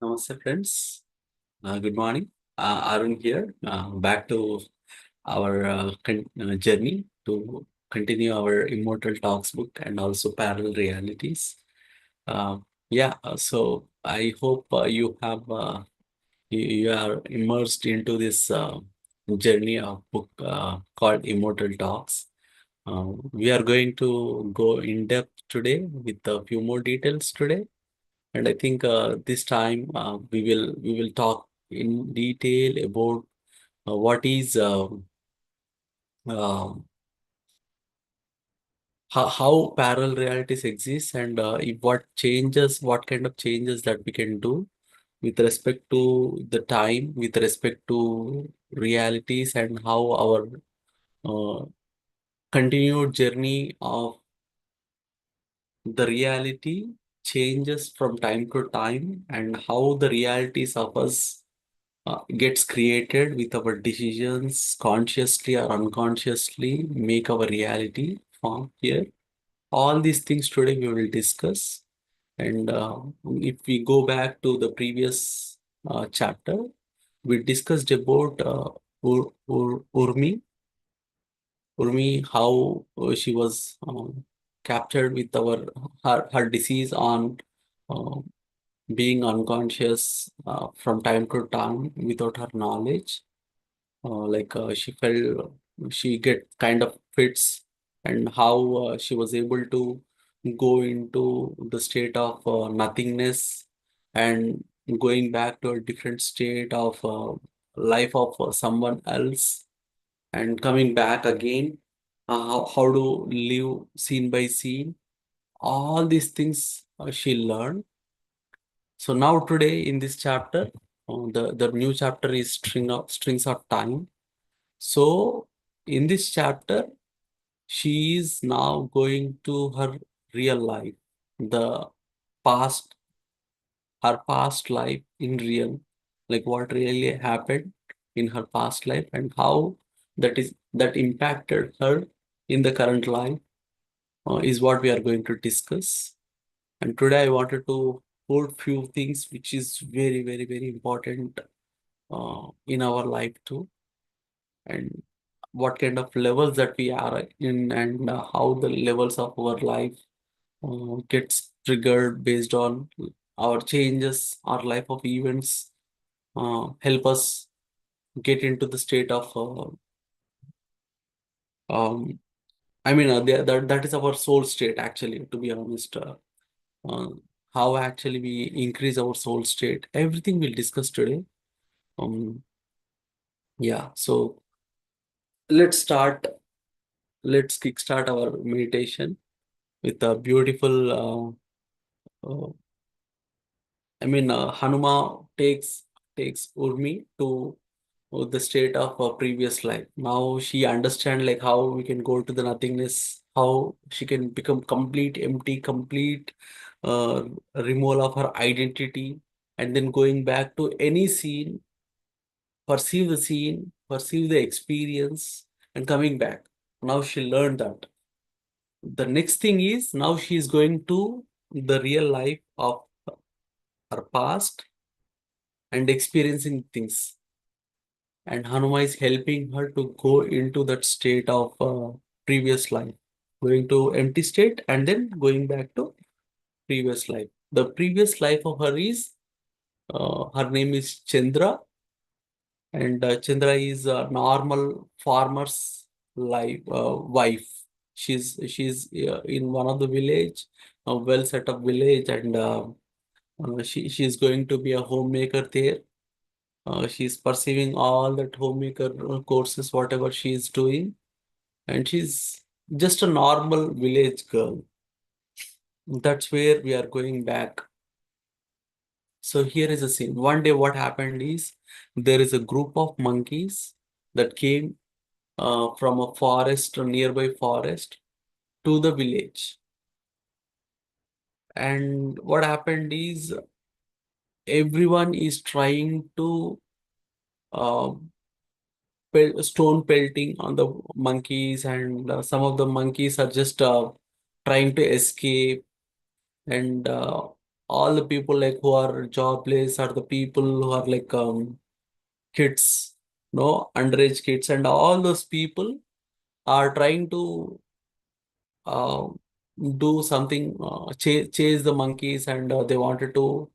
Namaste, friends. Good morning. Arun here. Back to our journey to continue our Immortal Talks book and also parallel realities. Uh, so I hope you are immersed into this journey of book called Immortal Talks. We are going to go in depth today with a few more details today. And I think this time we will talk in detail about what is uh, how parallel realities exist and if what kind of changes that we can do with respect to the time, with respect to realities, and how our uh, continued journey of the reality changes from time to time, and how the realities of us gets created with our decisions consciously or unconsciously make our reality form here. All these things today we will discuss. And if we go back to the previous chapter, we discussed about Urmi, how she was captured with her disease on uh, being unconscious from time to time without her knowledge. She felt she get kind of fits, and how she was able to go into the state of nothingness and going back to a different state of life of someone else, and coming back again, how to live scene by scene. All these things she learned. So now today in this chapter, the new chapter is strings of time. So in this chapter, she is now going to her real life, the past, her past life in real, like what really happened in her past life and how that impacted her in the current life is what we are going to discuss. And today I wanted to put few things which is very, very, very important in our life too, and what kind of levels that we are in, and how the levels of our life gets triggered based on our changes, our life of events help us get into the state of that is our soul state actually, to be honest. Uh, how actually we increase our soul state, everything we'll discuss today. um so let's start let's kickstart our meditation with a beautiful Hanuma takes Urmi to the state of a previous life. Now she understand like how we can go to the nothingness, how she can become complete empty, complete uh, removal of her identity, and then going back to any scene, perceive the experience, and coming back. Now she learned that. The next thing is now she is going to the real life of her past and experiencing things. And Hanuma is helping her to go into that state of previous life, going to empty state and then going back to previous life. The previous life of her is her name is Chandra, and Chandra is a normal farmer's wife. She's in one of the village, a well set up village, and she's going to be a homemaker there. She's pursuing all that homemaker courses, whatever she is doing, and she's just a normal village girl. That's where we are going back. So here is a scene. One day, what happened is there is a group of monkeys that came from a forest, a nearby forest, to the village. And what happened is everyone is trying to uh, stone pelting on the monkeys, and some of the monkeys are just trying to escape. And all the people like who are jobless, or the people who are like kids, no, underage kids, and all those people are trying to uh, do something, chase the monkeys, and they wanted to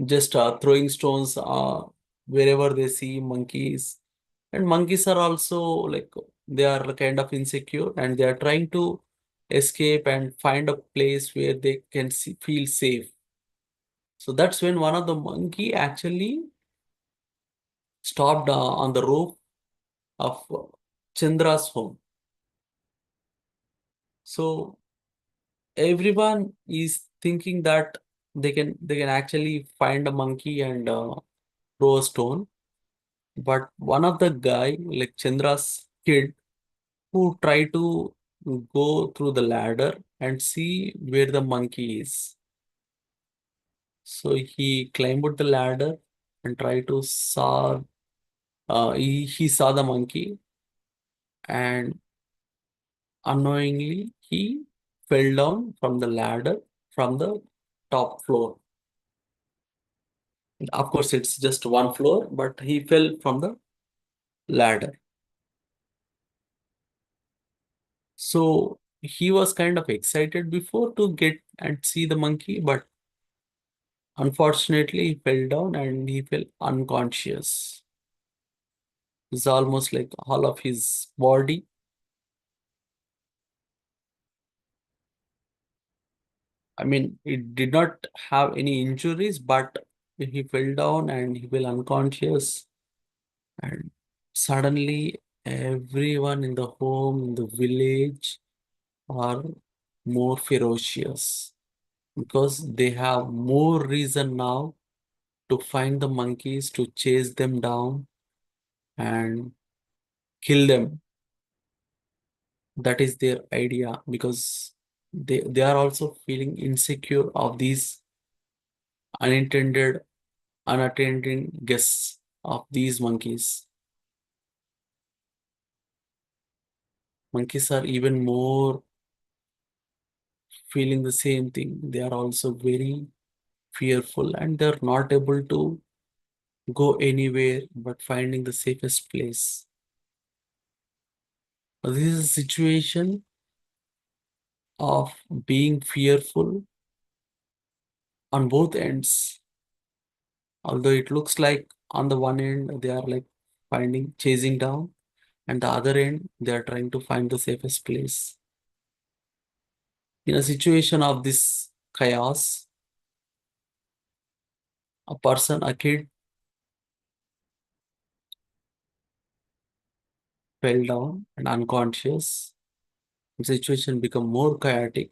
just throwing stones wherever they see monkeys. And monkeys are also like, they are kind of insecure, and they are trying to escape and find a place where they can feel safe. So that's when one of the monkey actually stopped on the roof of Chandra's home. So everyone is thinking that they can actually find a monkey and throw a stone. But one of the guy, like Chandra's kid, who try to go through the ladder and see where the monkey is. So he climbed the ladder and tried to saw. He saw the monkey, and unknowingly he fell down from the ladder from the top floor. Of course, it's just one floor, but he fell from the ladder. So he was kind of excited before to get and see the monkey, but unfortunately he fell down and he fell unconscious. It's almost like all of his body. I mean, it did not have any injuries, but he fell down and he fell unconscious. And suddenly, everyone in the home, in the village, are more ferocious because they have more reason now to find the monkeys, to chase them down and kill them. That is their idea, because they are also feeling insecure of these unintended, unattended guests of these monkeys. Monkeys are even more feeling the same thing. They are also very fearful, and they're not able to go anywhere but finding the safest place. This is a situation of being fearful on both ends. Although it looks like on the one end they are like finding, chasing down, and the other end they are trying to find the safest place. In a situation of this chaos, a person, a kid, fell down and unconscious. The situation become more chaotic.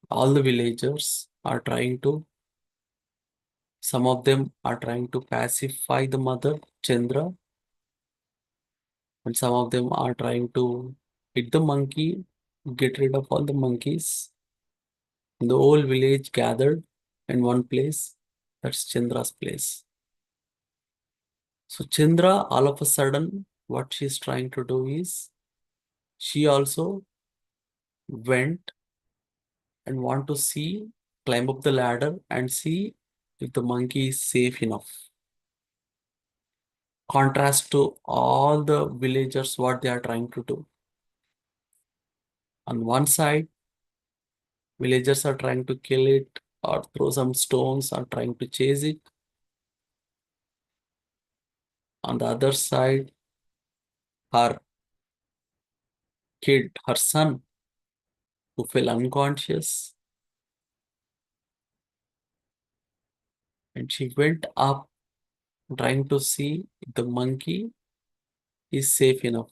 All the villagers are trying to, some of them are trying to pacify the mother, Chandra, and some of them are trying to hit the monkey, get rid of all the monkeys. And the whole village gathered in one place. That's Chandra's place. So Chandra, all of a sudden, what she's trying to do is, she also went and want to see, climb up the ladder and see if the monkey is safe enough. Contrast to all the villagers, what they are trying to do. On one side, villagers are trying to kill it or throw some stones or trying to chase it. On the other side, her kid, her son, who fell unconscious, and she went up trying to see if the monkey is safe enough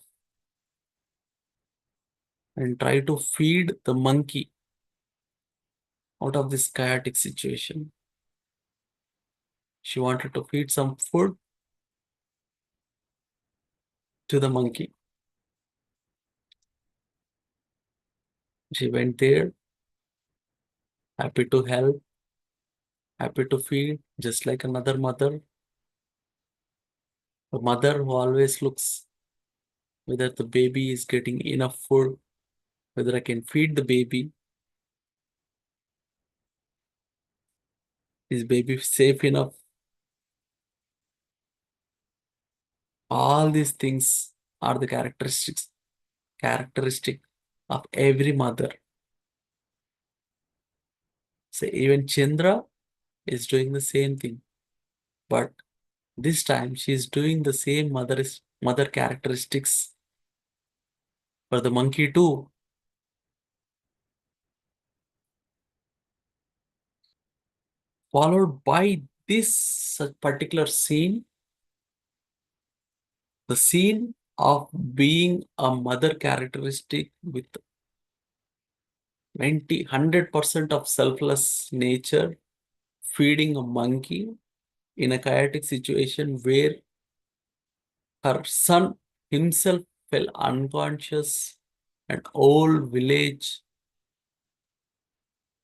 and try to feed the monkey out of this chaotic situation. She wanted to feed some food to the monkey. She went there, happy to help, happy to feed, just like another mother. A mother who always looks whether the baby is getting enough food, whether I can feed the baby. Is baby safe enough? All these things are the characteristic of every mother. So even Chandra is doing the same thing, but this time she is doing the same mother characteristics for the monkey too. Followed by this particular scene, the scene of being a mother characteristic with 100% of selfless nature, feeding a monkey in a chaotic situation where her son himself fell unconscious and whole village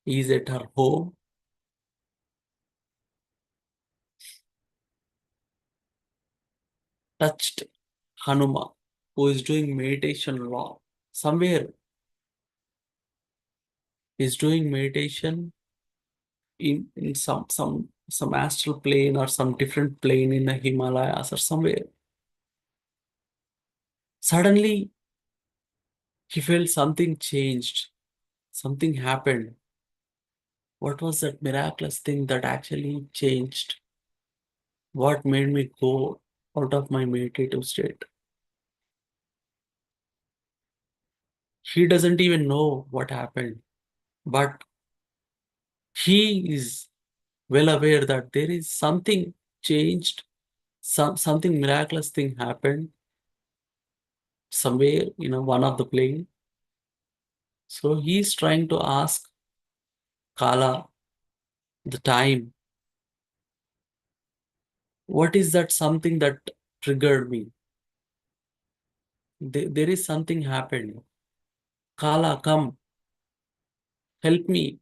is at her home. Touched Hanuman, who is doing meditation law. Somewhere is doing meditation in some astral plane or some different plane in the Himalayas or somewhere. Suddenly he felt something changed, something happened. What was that miraculous thing that actually changed? What made me go out of my meditative state? He doesn't even know what happened, but he is well aware that there is something changed, something miraculous thing happened somewhere in one of the plane. So he is trying to ask Kala the time. What is that something that triggered me? There is something happened. Kala, come, help me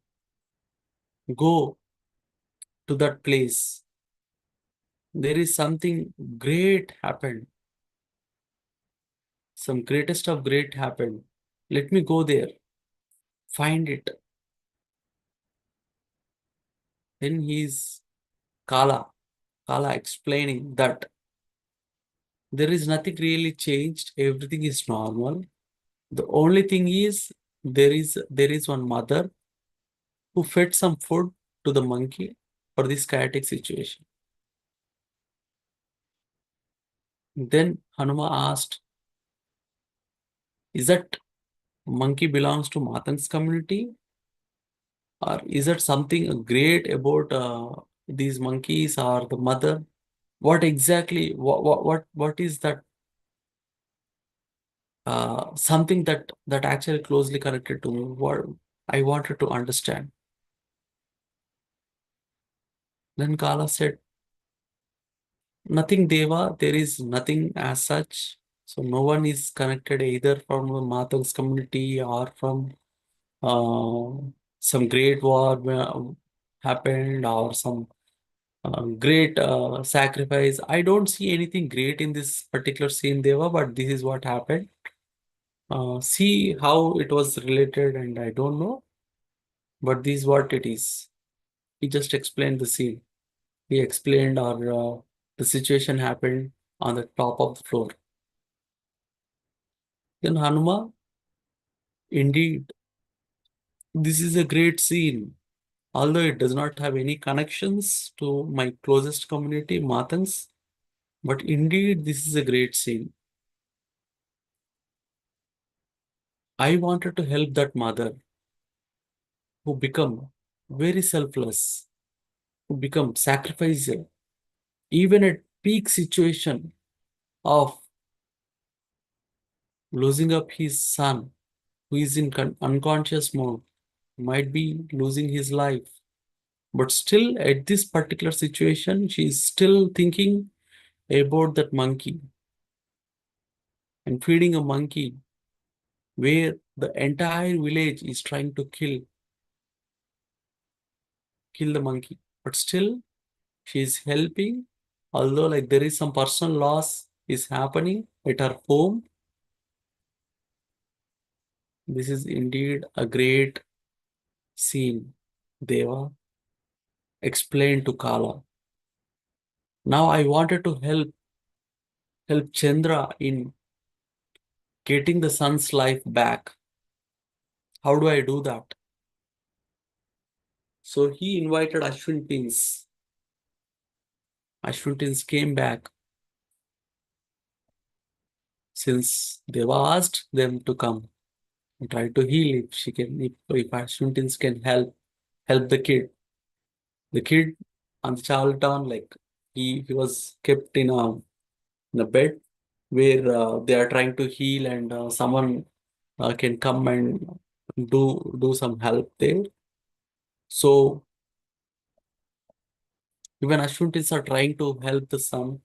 go to that place. There is something great happened. Some greatest of great happened. Let me go there, find it. Then he's Kala, Kala explaining that there is nothing really changed. Everything is normal. The only thing is there is one mother who fed some food to the monkey for this chaotic situation. Then Hanuma asked, is that monkey belongs to Matang's community? Or is it something great about these monkeys or the mother? What exactly, what is that something that actually closely connected to me? What I wanted to understand. Then Kala said, nothing Deva, there is nothing as such. So no one is connected either from the Matang's community or from some great war happened or some great sacrifice. I don't see anything great in this particular scene, Deva, but this is what happened. See how it was related, and I don't know, but this is what it is. He just explained the scene. He explained or the situation happened on the top of the floor. Then Hanuma, indeed, this is a great scene. Although it does not have any connections to my closest community, Matangs, but indeed this is a great scene. I wanted to help that mother who become very selfless, who become sacrificial, even at peak situation of losing up his son, who is in unconscious mode, might be losing his life. But still, at this particular situation, she is still thinking about that monkey and feeding a monkey where the entire village is trying to kill the monkey. But still, she is helping, although like there is some personal loss is happening at her home. This is indeed a great scene, Deva. explain to Kala. Now I wanted to help Chandra in getting the sun's life back. How do I do that? So he invited Ashwin twins. Ashwin twins came back since Deva asked them to come and try to heal if she can, if Ashwin twins can help the kid. The kid on the Charlton, like he was kept in a bed where they are trying to heal, and someone can come and do some help there. So even Ashwintis are trying to help the son,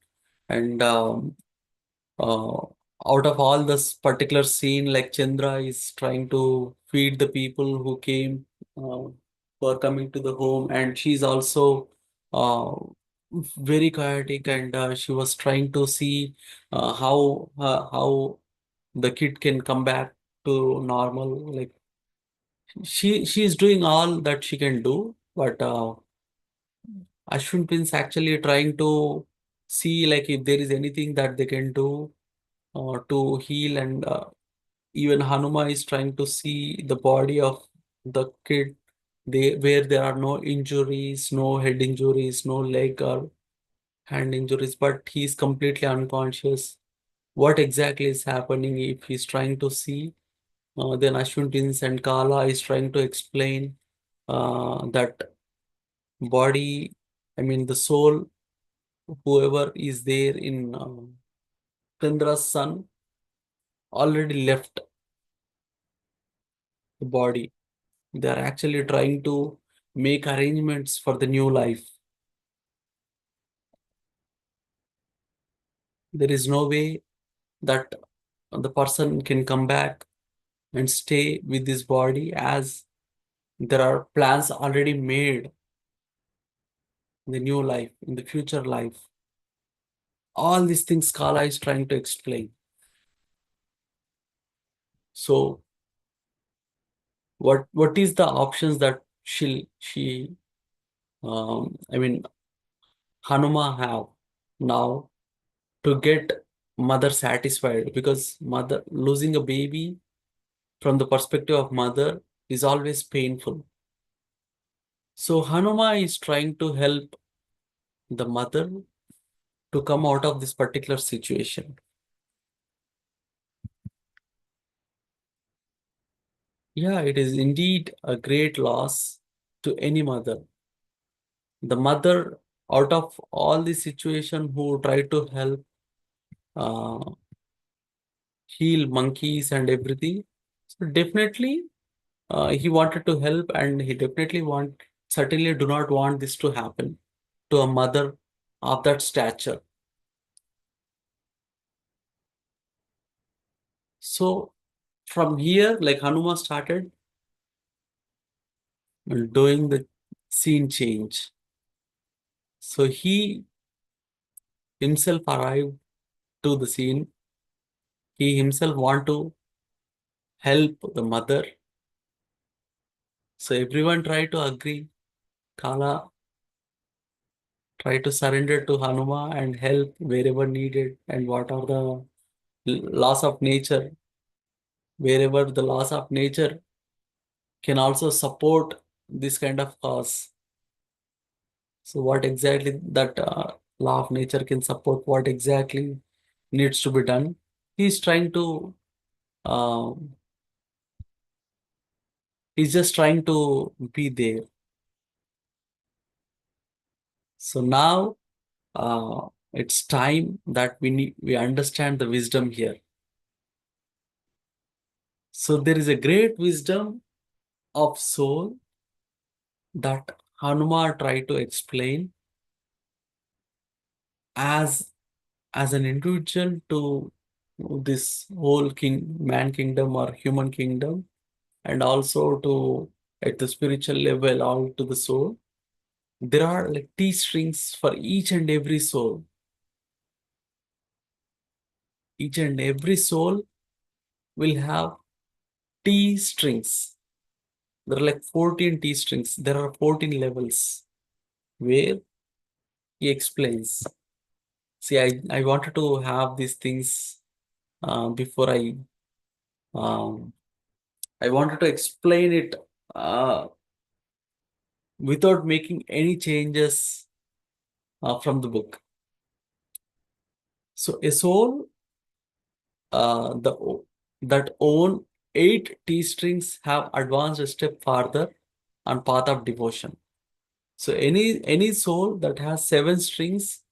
and uh, out of all this particular scene, like Chandra is trying to feed the people who came uh, for coming to the home, and she's also uh, very chaotic, and she was trying to see how the kid can come back to normal. Like she's doing all that she can do, but Ashwin Pin's actually trying to see like if there is anything that they can do to heal, and even Hanuma is trying to see the body of the kid, where there are no injuries, no head injuries, no leg or hand injuries, but he's completely unconscious. What exactly is happening? If he's trying to see, then Ashwin Tins and Kala is trying to explain that body, I mean the soul, whoever is there in Chandra's son already left the body. They are actually trying to make arrangements for the new life. There is no way that the person can come back and stay with this body, as there are plans already made in the new life, in the future life. All these things Kala is trying to explain. So what is the options that she I mean Hanuma have now to get mother satisfied? Because mother losing a baby from the perspective of mother is always painful. So Hanuma is trying to help the mother to come out of this particular situation. Yeah, it is indeed a great loss to any mother. The mother, out of all the situation, who try to help uh, heal monkeys and everything, so definitely he wanted to help, and he definitely certainly do not want this to happen to a mother of that stature. So from here, like Hanuma started doing the scene change. So he himself arrived to the scene. He himself want to help the mother. So everyone tried to agree. Kala tried to surrender to Hanuma and help wherever needed, and what are the laws of nature, wherever the laws of nature can also support this kind of cause. So what exactly that law of nature can support, what exactly needs to be done. He's trying to, uh, he's just trying to be there. So now it's time that we understand the wisdom here. So there is a great wisdom of soul that Hanuman tried to explain as an individual to this whole man kingdom or human kingdom, and also to at the spiritual level, all to the soul. There are like T strings for each and every soul. Each and every soul will have T strings. There are like 14 T strings. There are 14 levels. where he explains. See, I wanted to have these things before um, I wanted to explain it uh, without making any changes from the book. So a soul that own 8 T strings have advanced a step farther on path of devotion. So any soul that has 7 strings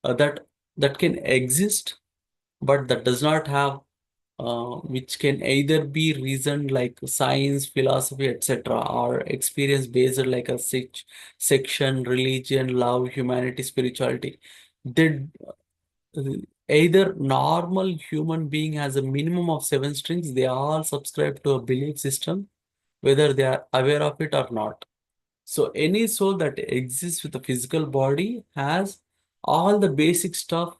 that can exist, but that does not have which can either be reasoned like science, philosophy, etc., or experience based like a section, religion, love, humanity, spirituality. They either normal human being has a minimum of 7 strings. They all subscribe to a belief system, whether they are aware of it or not. So any soul that exists with a physical body has all the basic stuff,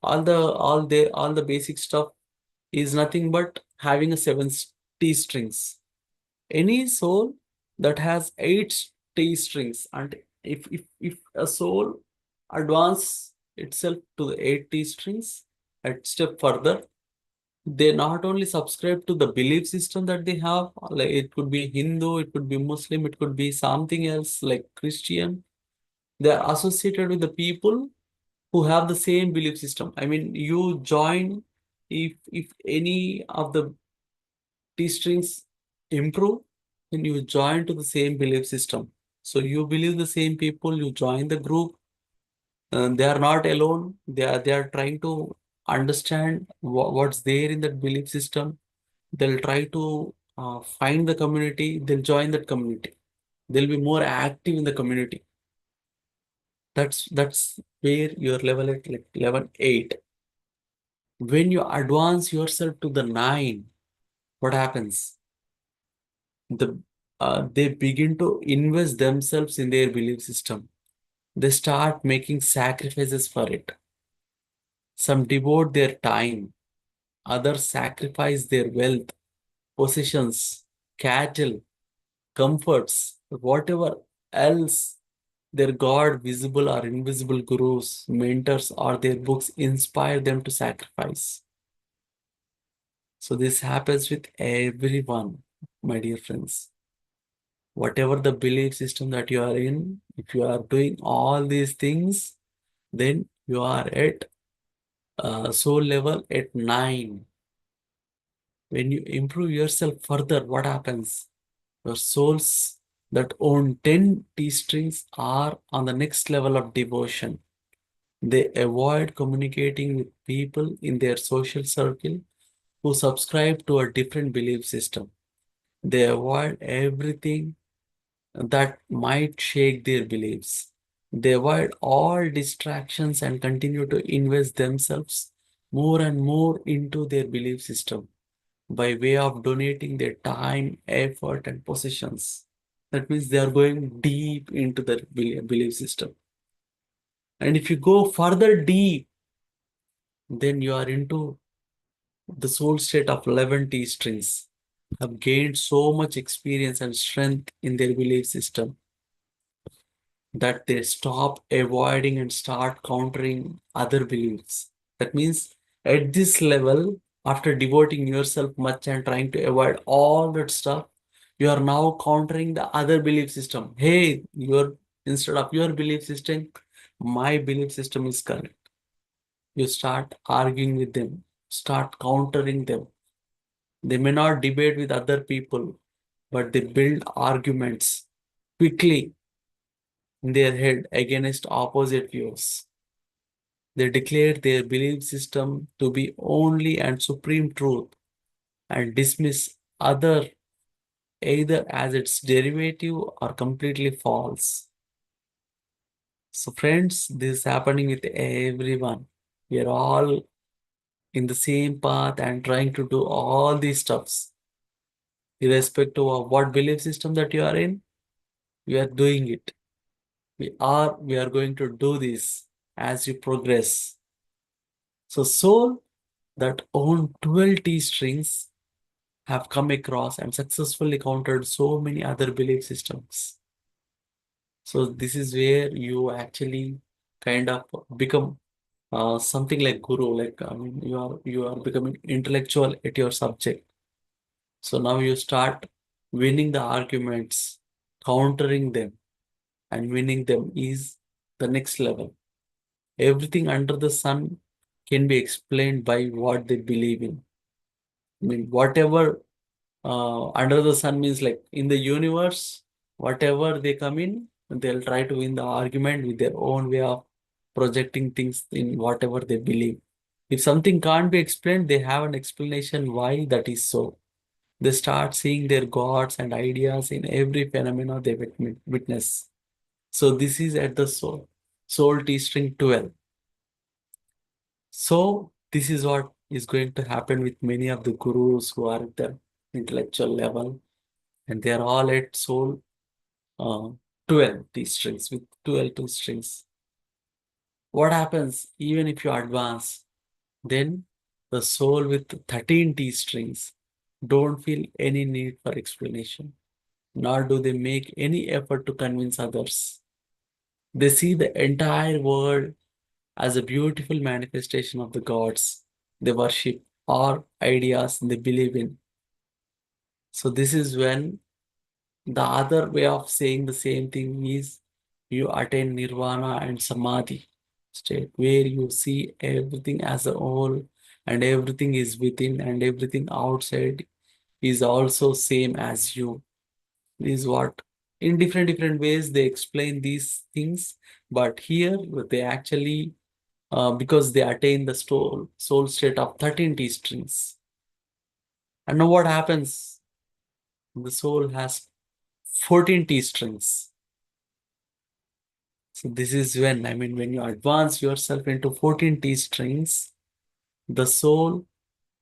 all the basic stuff is nothing but having a 7 T strings. Any soul that has 8 T strings, and if a soul advance itself to the 8 T strings a step further, they not only subscribe to the belief system that they have, like it could be Hindu, it could be Muslim, it could be something else like Christian. They are associated with the people who have the same belief system. I mean, you join if any of the T strings improve, then you join to the same belief system. So you believe the same people, you join the group. They are not alone. They are trying to understand what's there in that belief system. They'll try to find the community. They'll join that community. They'll be more active in the community. That's where your level at like level 8. When you advance yourself to the 9, what happens? They begin to invest themselves in their belief system. They start making sacrifices for it. Some devote their time, others sacrifice their wealth, possessions, cattle, comforts, whatever else their God, visible or invisible gurus, mentors, or their books inspire them to sacrifice. So this happens with everyone, my dear friends. Whatever the belief system that you are in, if you are doing all these things, then you are at soul level at 9. When you improve yourself further, what happens? Your souls that own 10 T strings are on the next level of devotion. They avoid communicating with people in their social circle who subscribe to a different belief system. They avoid everything that might shake their beliefs. They avoid all distractions and continue to invest themselves more and more into their belief system by way of donating their time, effort, and possessions. That means they are going deep into the belief system. And if you go further deep, then you are into the soul state of 11 T strings, have gained so much experience and strength in their belief system that they stop avoiding and start countering other beliefs. That means at this level, after devoting yourself much and trying to avoid all that stuff, you are now countering the other belief system. Hey, instead of your belief system, my belief system is correct. You start arguing with them, start countering them. They may not debate with other people, but they build arguments quickly in their head against opposite views. They declare their belief system to be only and supreme truth and dismiss other either as its derivative or completely false. So friends, this is happening with everyone. We are all in the same path and trying to do all these stuffs. Irrespective of what belief system that you are in, we are doing it. We are going to do this as you progress. So soul that own 12 T strings have come across and successfully countered so many other belief systems. So this is where you actually kind of become something like guru, like I mean, you are becoming intellectual at your subject. So now you start winning the arguments, countering them, and winning them is the next level. Everything under the sun can be explained by what they believe in. I mean, whatever under the sun means, like in the universe, whatever they come in, they'll try to win the argument with their own way of projecting things in whatever they believe. If something can't be explained, they have an explanation why that is so. They start seeing their gods and ideas in every phenomena they witness. So this is at the soul T string 12. So this is what is going to happen with many of the gurus who are at the intellectual level, and they are all at soul uh, 12 T strings with 12 T strings. What happens even if you advance? Then the soul with 13 T strings don't feel any need for explanation, nor do they make any effort to convince others. They see the entire world as a beautiful manifestation of the gods they worship or ideas they believe in. So this is when the other way of saying the same thing is you attain nirvana and samadhi state where you see everything as a whole, and everything is within and everything outside is also same as you. Is what in different ways they explain these things, but here they actually because they attain the soul state of 13 T strings. And now what happens? The soul has 14 T strings. So this is when, I mean, when you advance yourself into 14 T strings, the soul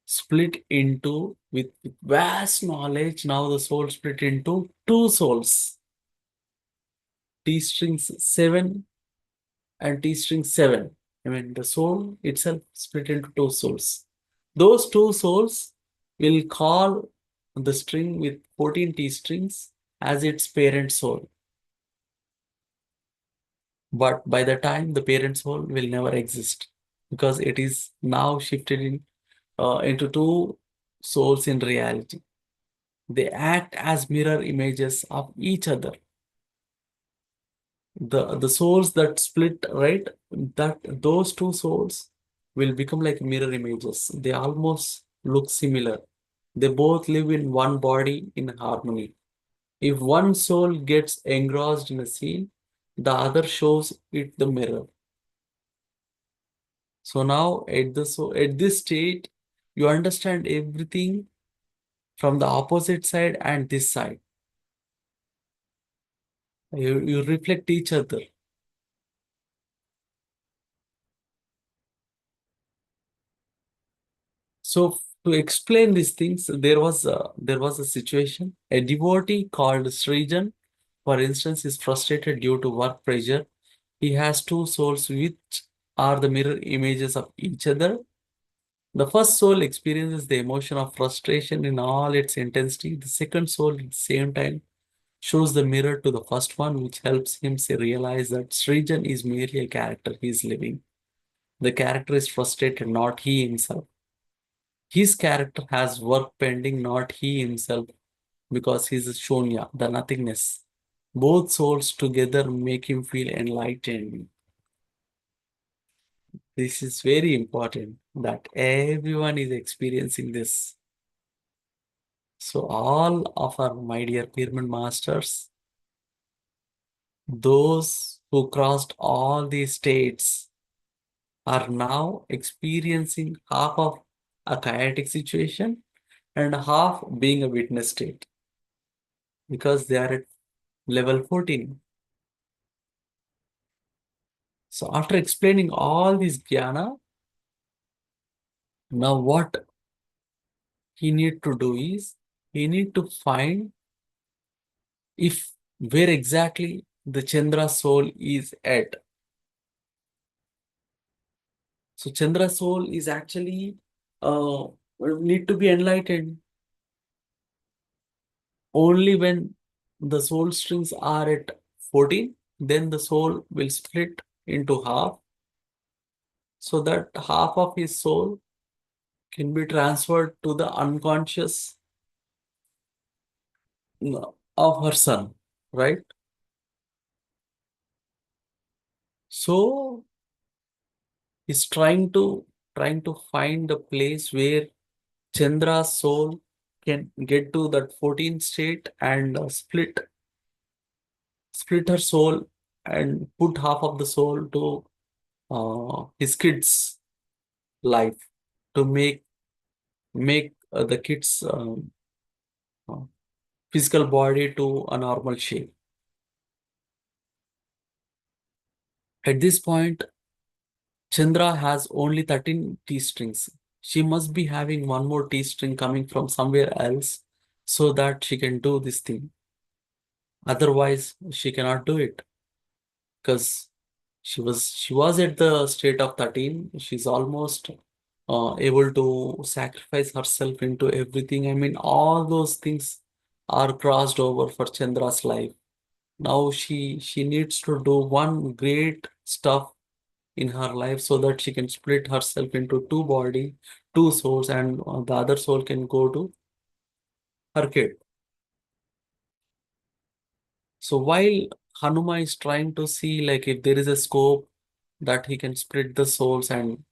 split into, with vast knowledge, now the soul split into two souls, T strings 7 and T string 7. I mean, the soul itself split into two souls. Those two souls will call the string with 14 T strings as its parent soul. But by the time the parent soul will never exist, because it is now shifted into two souls in reality. They act as mirror images of each other. The souls that split, right, that those two souls will become like mirror images. They almost look similar. They both live in one body in harmony. If one soul gets engrossed in a scene, the other shows it the mirror. So now at this state, you understand everything from the opposite side and this side. You reflect each other. So to explain these things, there was a situation. A devotee called Srijan, for instance, is frustrated due to work pressure. He has two souls which are the mirror images of each other. The first soul experiences the emotion of frustration in all its intensity. The second soul at the same time shows the mirror to the first one, which helps him realize that Srijan is merely a character he is living. The character is frustrated, not he himself. His character has work pending, not he himself, because he is Shonya, the nothingness. Both souls together make him feel enlightened. This is very important that everyone is experiencing this. So all of our my dear pyramid masters, those who crossed all these states are now experiencing half of a chaotic situation and half being a witness state because they are at level 14. So after explaining all this jnana, now what he need to do is he need to find if where exactly the Chandra soul is at. So Chandra soul is actually need to be enlightened only when the soul strings are at 14. then the soul will split into half, so that half of his soul can be transferred to the unconscious of her son, right? So he's trying to find a place where Chandra's soul can get to that 14th state and split her soul and put half of the soul to his kids' life to make the kids' uh, physical body to a normal shape. At this point, Chandra has only 13 T strings. She must be having one more T string coming from somewhere else so that she can do this thing. Otherwise, she cannot do it because she was at the state of 13. She's almost able to sacrifice herself into everything. I mean, all those things are crossed over for Chandra's life. Now she needs to do one great stuff in her life so that she can split herself into two body, two souls, and the other soul can go to her kid. So while Hanuman is trying to see like if there is a scope that he can split the souls and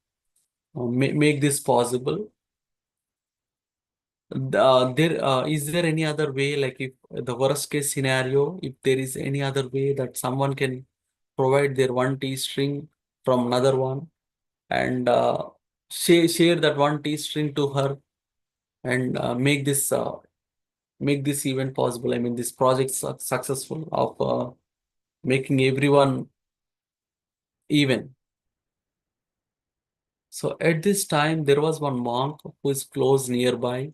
make this possible, is there any other way, like if the worst case scenario, if there is any other way that someone can provide their one T string from another one and share that one T string to her and make this event possible. I mean, this project successful of making everyone even. So at this time, there was one monk who is close nearby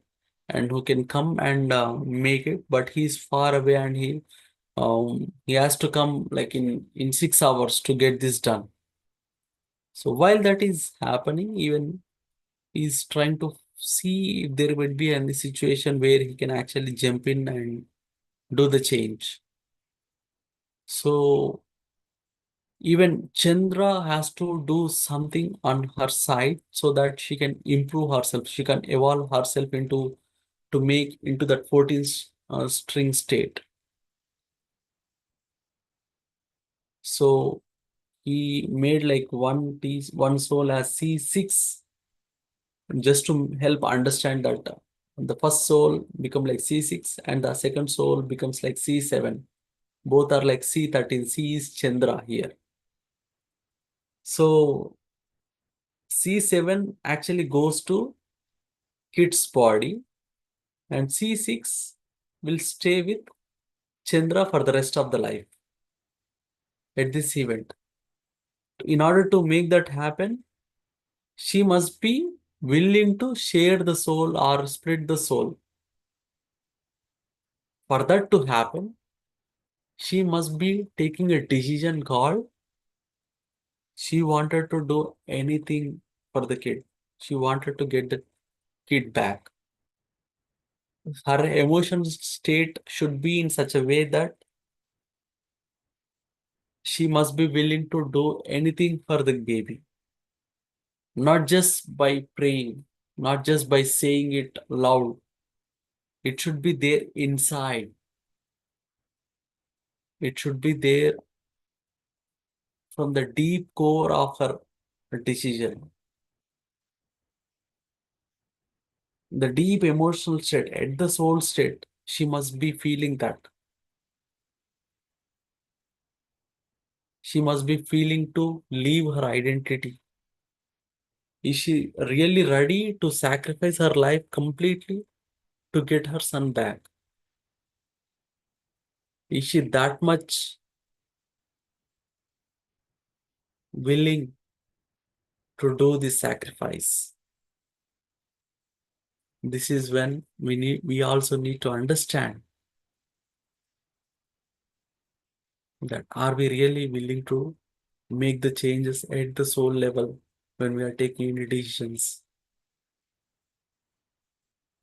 and who can come and make it, but he's far away and he has to come like in 6 hours to get this done. So while that is happening, even he's trying to see if there will be any situation where he can actually jump in and do the change. So even Chandra has to do something on her side so that she can improve herself. She can evolve herself into to make into that 14th string state. So he made like one piece, one soul as C6 just to help understand that the first soul become like C6 and the second soul becomes like C7. Both are like C13. C is Chandra here. So C7 actually goes to kid's body and C6 will stay with Chandra for the rest of the life at this event. In order to make that happen, she must be willing to share the soul or split the soul. For that to happen, she must be taking a decision called she wanted to do anything for the kid. She wanted to get the kid back. Her emotion state should be in such a way that she must be willing to do anything for the baby. Not just by praying, not just by saying it loud. It should be there inside. It should be there from the deep core of her decision. The deep emotional state, at the soul state, she must be feeling that. She must be feeling to leave her identity. Is she really ready to sacrifice her life completely to get her son back? Is she that much willing to do this sacrifice? This is when we also need to understand that are we really willing to make the changes at the soul level when we are taking any decisions?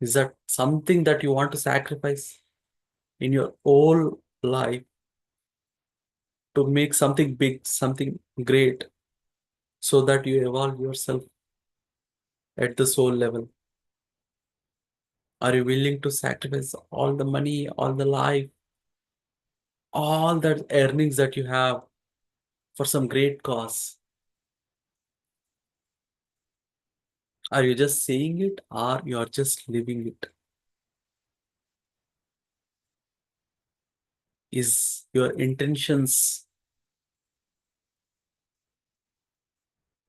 Is that something that you want to sacrifice in your whole life to make something big, something great, so that you evolve yourself at the soul level? Are you willing to sacrifice all the money, all the life, all the earnings that you have for some great cause? Are you just saying it, or you are just living it? Is your intentions,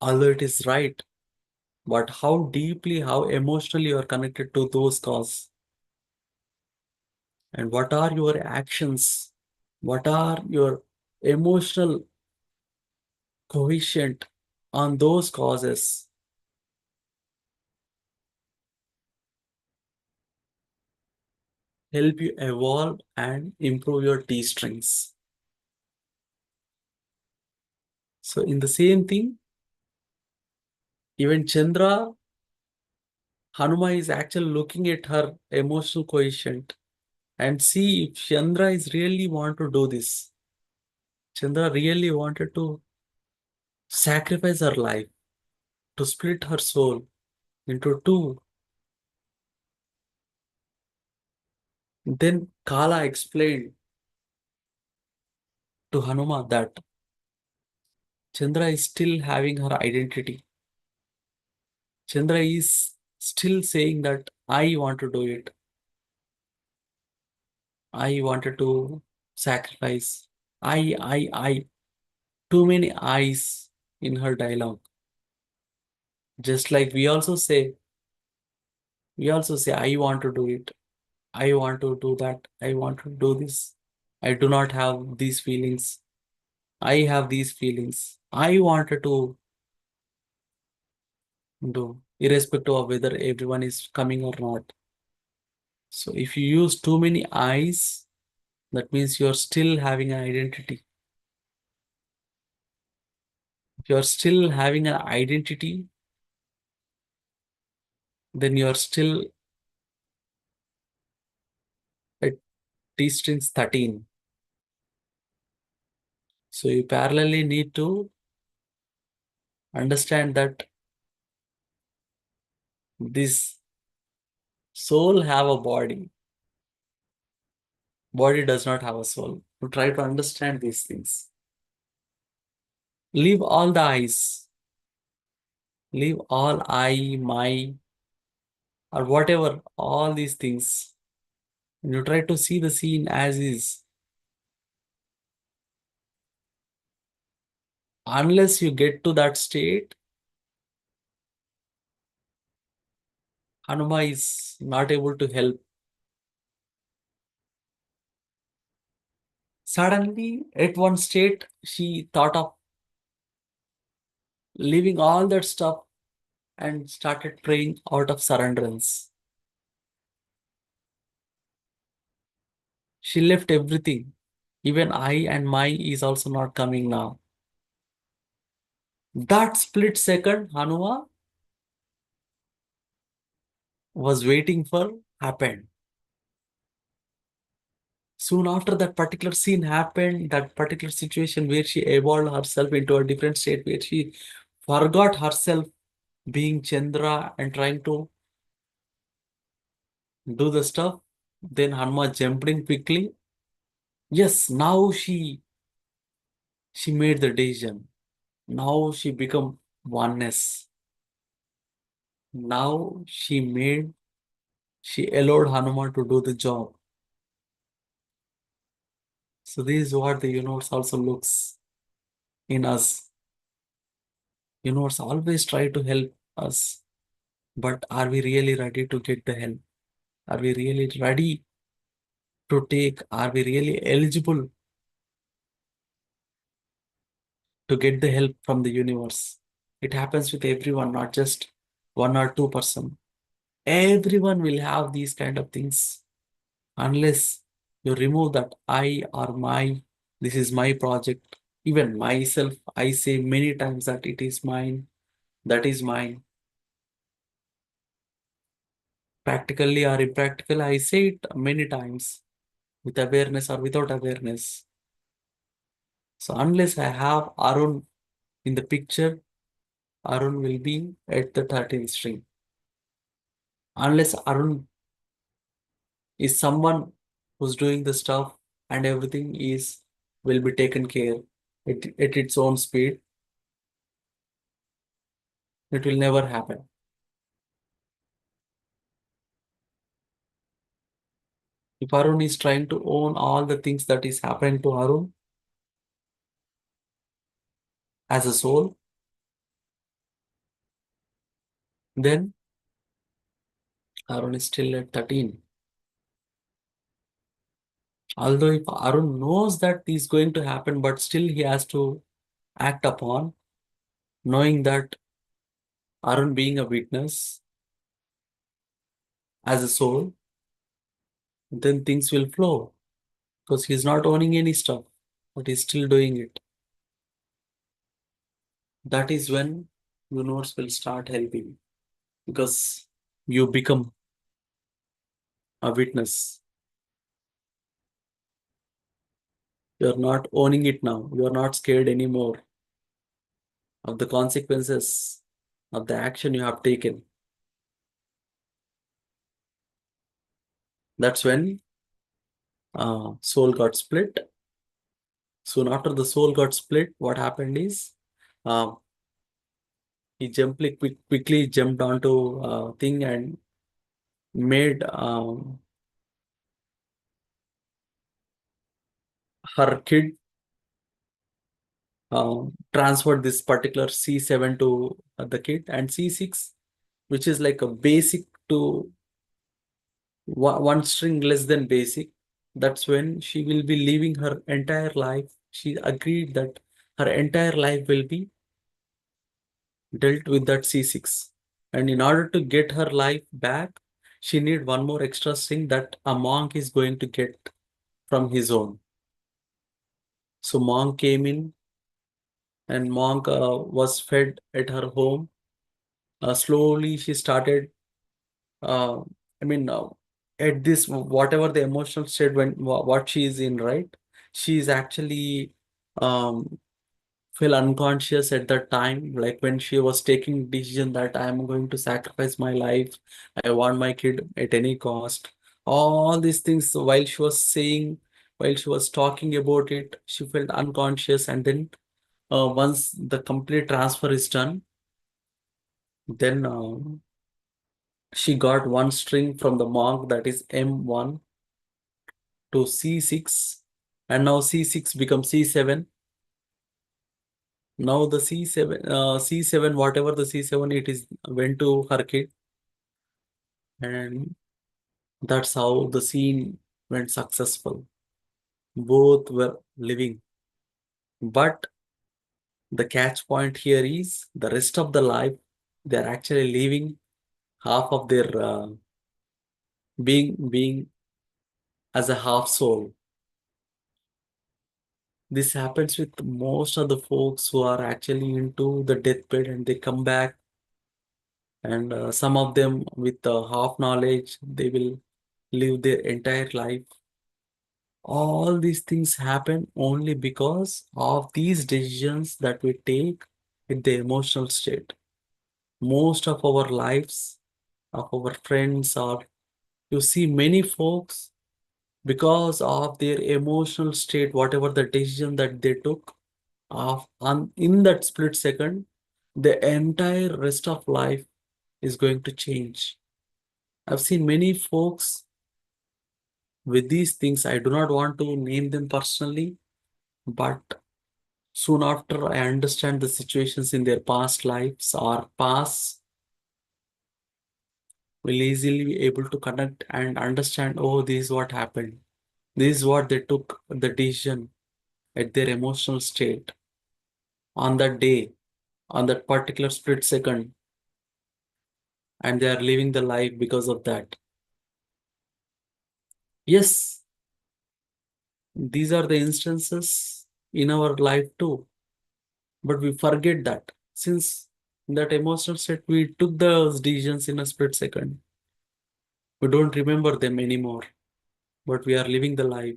although it is right, but how deeply, how emotionally you are connected to those cause? And what are your actions? What are your emotional coefficient on those causes? Help you evolve and improve your T strings. So in the same thing, even Chandra, Hanuma is actually looking at her emotional coefficient and see if Chandra is really want to do this. Chandra really wanted to sacrifice her life, to split her soul into two. Then Kala explained to Hanuma that Chandra is still having her identity. Chandra is still saying that I want to do it. I wanted to sacrifice. I. Too many I's in her dialogue. Just like we also say, I want to do it. I want to do that. I want to do this. I do not have these feelings. I have these feelings. I wanted to do, irrespective of whether everyone is coming or not. So if you use too many I's, that means you're still having an identity. If you're still having an identity, then you're still at T strings 13. So you parallelly need to understand that this soul have a body. Body does not have a soul. To try to understand these things. Leave all the I's. Leave all I, my, or whatever, all these things. And you try to see the scene as is. Unless you get to that state, Hanuma is not able to help. Suddenly, at one state, she thought of leaving all that stuff and started praying out of surrenderance. She left everything. Even I and my is also not coming now. That split second, Hanuma was waiting for happened. Soon after that particular scene happened, that particular situation where she evolved herself into a different state, where she forgot herself being Chandra and trying to do the stuff. Then Hanuma jumped in quickly. Yes, now she made the decision. Now she become oneness. Now she allowed Hanuman to do the job. So this is what the universe also looks in us. Universe always try to help us, but are we really ready to get the help? Are we really ready to take? Are we really eligible to get the help from the universe? It happens with everyone, not just 1 or 2 person. Everyone will have these kind of things unless you remove that I or my, this is my project. Even myself, I say many times that it is mine, that is mine. Practically or impractical, I say it many times, with awareness or without awareness. So unless I have Arun in the picture, Arun will be at the 13th string. Unless Arun is someone who's doing the stuff and everything is will be taken care at its own speed, it will never happen. If Arun is trying to own all the things that is happening to Arun as a soul, then Arun is still at 13. Although if Arun knows that is going to happen, but still he has to act upon, knowing that Arun being a witness as a soul, then things will flow because he's not owning any stuff, but he's still doing it. That is when universe will start helping because you become a witness. You're not owning it now. You're not scared anymore of the consequences of the action you have taken. That's when soul got split. Soon after the soul got split, what happened is uh, he quickly jumped onto thing and made her kid transferred this particular C7 to the kid, and C6, which is like a basic to one string less than basic. That's when she will be living her entire life. She agreed that her entire life will be dealt with that C6. And in order to get her life back, she need one more extra string that a monk is going to get from his own. So monk came in and monk was fed at her home. Slowly she started, uh, I mean, at this, whatever the emotional state when what she is in, right? She is actually um, feel unconscious at that time, like when she was taking decision that I am going to sacrifice my life, I want my kid at any cost. All these things while she was saying, while she was talking about it, she felt unconscious. And then once the complete transfer is done, then she got one string from the monk, that is M1 to C6, and now C6 becomes C7. Now the C7, whatever the C7 it is went to her kid, and that's how the scene went successful. Both were living, but the catch point here is the rest of the life they're actually living half of their being as a half soul. This happens with most of the folks who are actually into the deathbed and they come back, and some of them with half knowledge they will live their entire life. All these things happen only because of these decisions that we take in the emotional state. Most of our lives, of our friends, or you see many folks, because of their emotional state, whatever the decision that they took, in that split second, the entire rest of life is going to change. I've seen many folks with these things. I do not want to name them personally, but soon after I understand the situations in their past lives or past, will easily be able to connect and understand, oh, this is what happened. This is what they took the decision at their emotional state on that day, on that particular split second, and they are living the life because of that. Yes, these are the instances in our life too, but we forget that since in that emotional state we took those decisions in a split second, we don't remember them anymore, but we are living the life.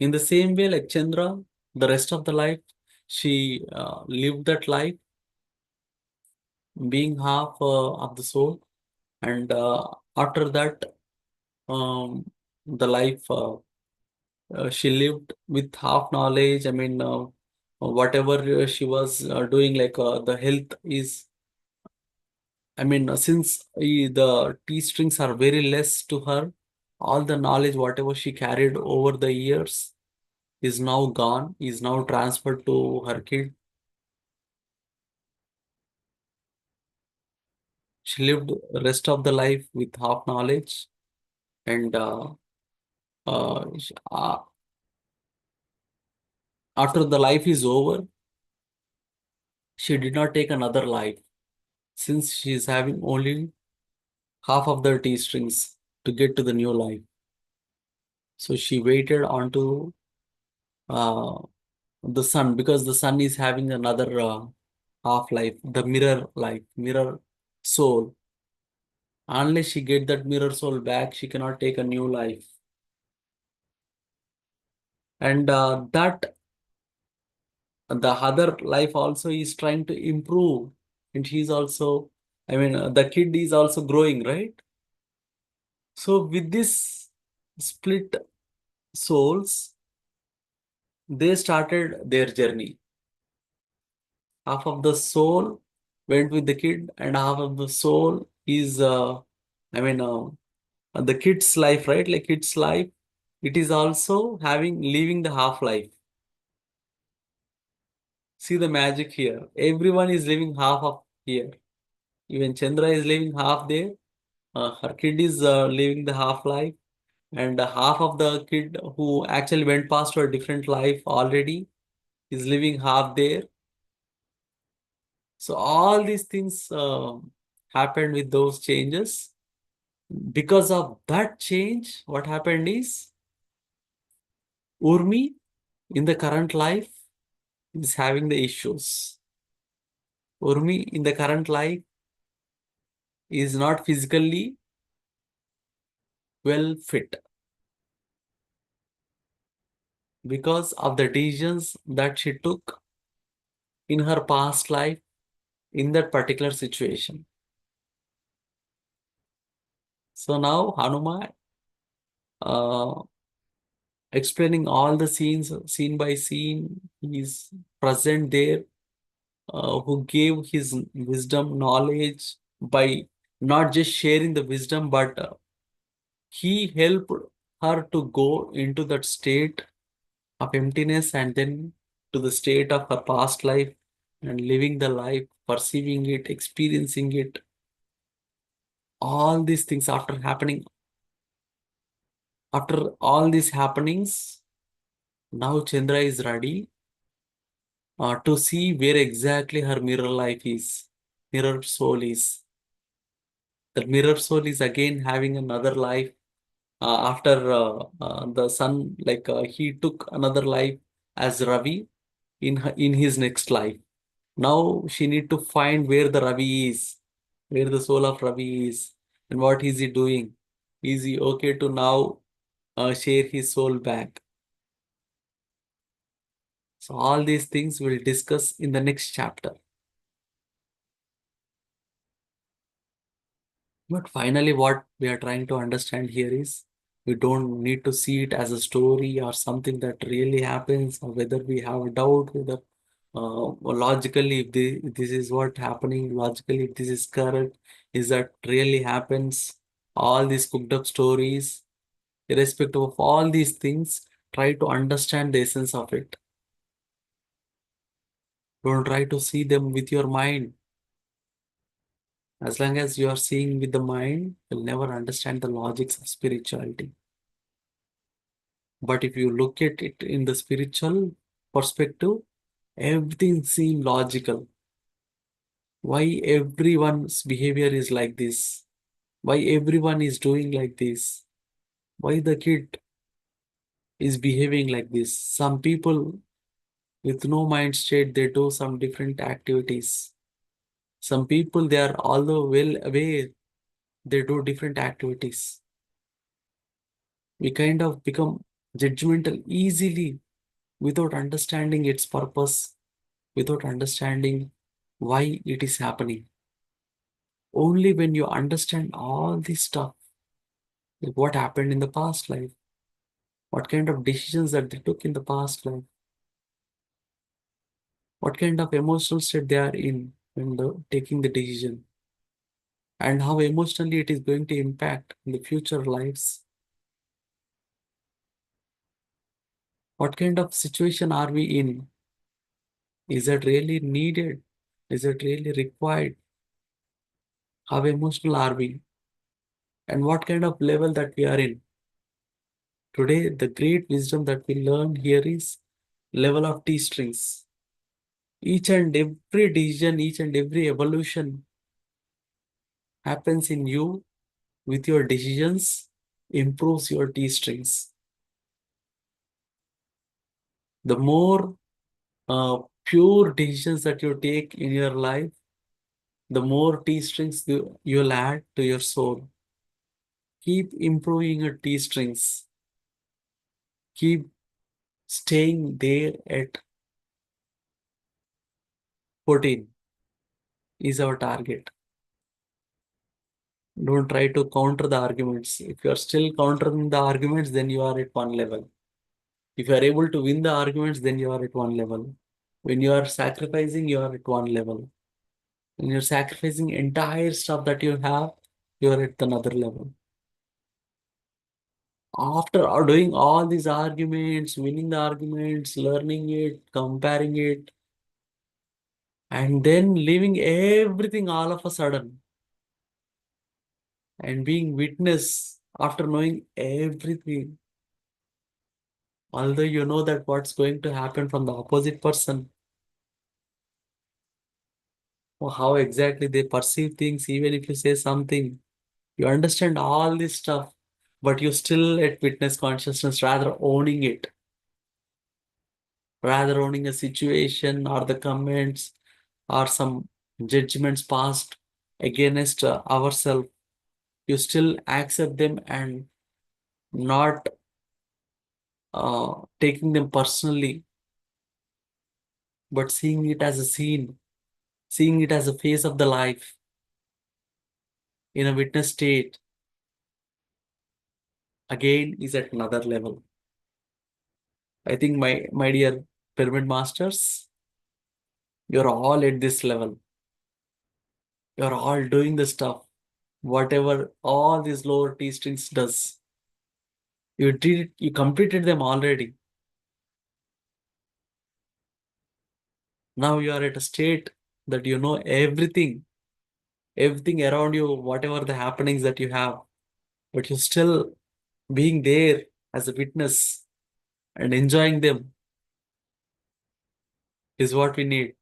In the same way, like Chandra, the rest of the life, she lived that life being half of the soul. And after that, um, the life she lived with half knowledge. I mean, whatever she was doing, like the health is, I mean, since the T strings are very less to her, all the knowledge, whatever she carried over the years, is now gone, is now transferred to her kid. She lived the rest of the life with half knowledge, and after the life is over, she did not take another life since she is having only half of the T strings to get to the new life. So she waited onto uh, the sun, because the sun is having another half life, the mirror life, mirror soul. Unless she get that mirror soul back, she cannot take a new life. And that the other life also is trying to improve, and she's also, I mean, the kid is also growing, right? So with this split souls, they started their journey. Half of the soul went with the kid, and half of the soul is, I mean, the kid's life, right? Like kid's life, it is also having living the half life. See the magic here. Everyone is living half of here. Even Chandra is living half there. Her kid is living the half life, and half of the kid who actually went past to a different life already is living half there. So all these things happened with those changes. Because of that change, what happened is Urmi in the current life is having the issues. Urmi in the current life is not physically well fit because of the decisions that she took in her past life in that particular situation. So now Hanuman uh, explaining all the scenes, scene by scene, he is present there, who gave his wisdom, knowledge by not just sharing the wisdom, but he helped her to go into that state of emptiness and then to the state of her past life and living the life, perceiving it, experiencing it. All these things after all these happenings, now Chandra is ready to see where exactly her mirror life is, mirror soul is. That mirror soul is again having another life after the son, like he took another life as Ravi in his next life. Now she need to find where the Ravi is, where the soul of Ravi is, and what is he doing. Is he okay to now share his soul back? So all these things we'll discuss in the next chapter. But finally, what we are trying to understand here is we don't need to see it as a story or something that really happens, or whether we have a doubt whether logically if this is what happening, logically if this is correct, is that really happens. All these cooked up stories, irrespective of all these things, try to understand the essence of it. Don't try to see them with your mind. As long as you are seeing with the mind, you'll never understand the logics of spirituality. But if you look at it in the spiritual perspective, everything seems logical. Why everyone's behavior is like this? Why everyone is doing like this? Why the kid is behaving like this? Some people with no mind state, they do some different activities. Some people, they are although well aware, they do different activities. We kind of become judgmental easily without understanding its purpose, without understanding why it is happening. Only when you understand all this stuff, like what happened in the past life, what kind of decisions that they took in the past life, what kind of emotional state they are in when taking the decision, and how emotionally it is going to impact in the future lives. What kind of situation are we in? Is it really needed? Is it really required? How emotional are we? And what kind of level that we are in? Today, the great wisdom that we learn here is level of T strings. Each and every decision, each and every evolution happens in you with your decisions, improves your T strings. The more pure decisions that you take in your life, the more T strings you'll add to your soul. Keep improving your T strings. Keep staying there at 14 is our target. Don't try to counter the arguments. If you are still countering the arguments, then you are at one level. If you are able to win the arguments, then you are at one level. When you are sacrificing, you are at one level. When you're sacrificing entire stuff that you have, you are at another level. After doing all these arguments, winning the arguments, learning it, comparing it, and then leaving everything all of a sudden and being witness after knowing everything, although you know that what's going to happen from the opposite person, or how exactly they perceive things, even if you say something, you understand all this stuff, but you still at witness consciousness, rather owning a situation or the comments or some judgments passed against ourselves. You still accept them and not taking them personally, but seeing it as a scene, seeing it as a phase of the life in a witness state, again is at another level. I think my dear pyramid masters, you're all at this level. You're all doing the stuff. Whatever all these lower T strings does, you did it, you completed them already. Now you are at a state that you know everything, everything around you, whatever the happenings that you have, but you're still being there as a witness and enjoying them is what we need.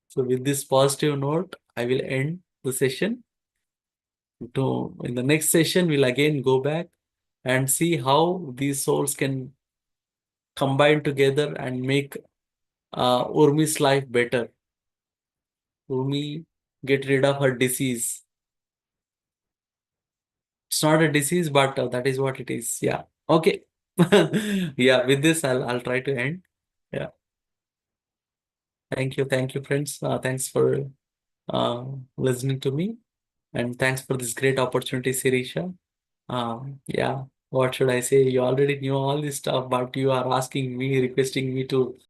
So with this positive note, I will end the session. In the next session, we'll again go back and see how these souls can combine together and make Urmi's life better. Urmi get rid of her disease. It's not a disease, but that is what it is. Yeah. Okay. Yeah. With this, I'll try to end. Yeah. Thank you. Thank you, friends. Thanks for listening to me, and thanks for this great opportunity, Sirisha. Yeah. What should I say? You already knew all this stuff, but you are asking me, requesting me to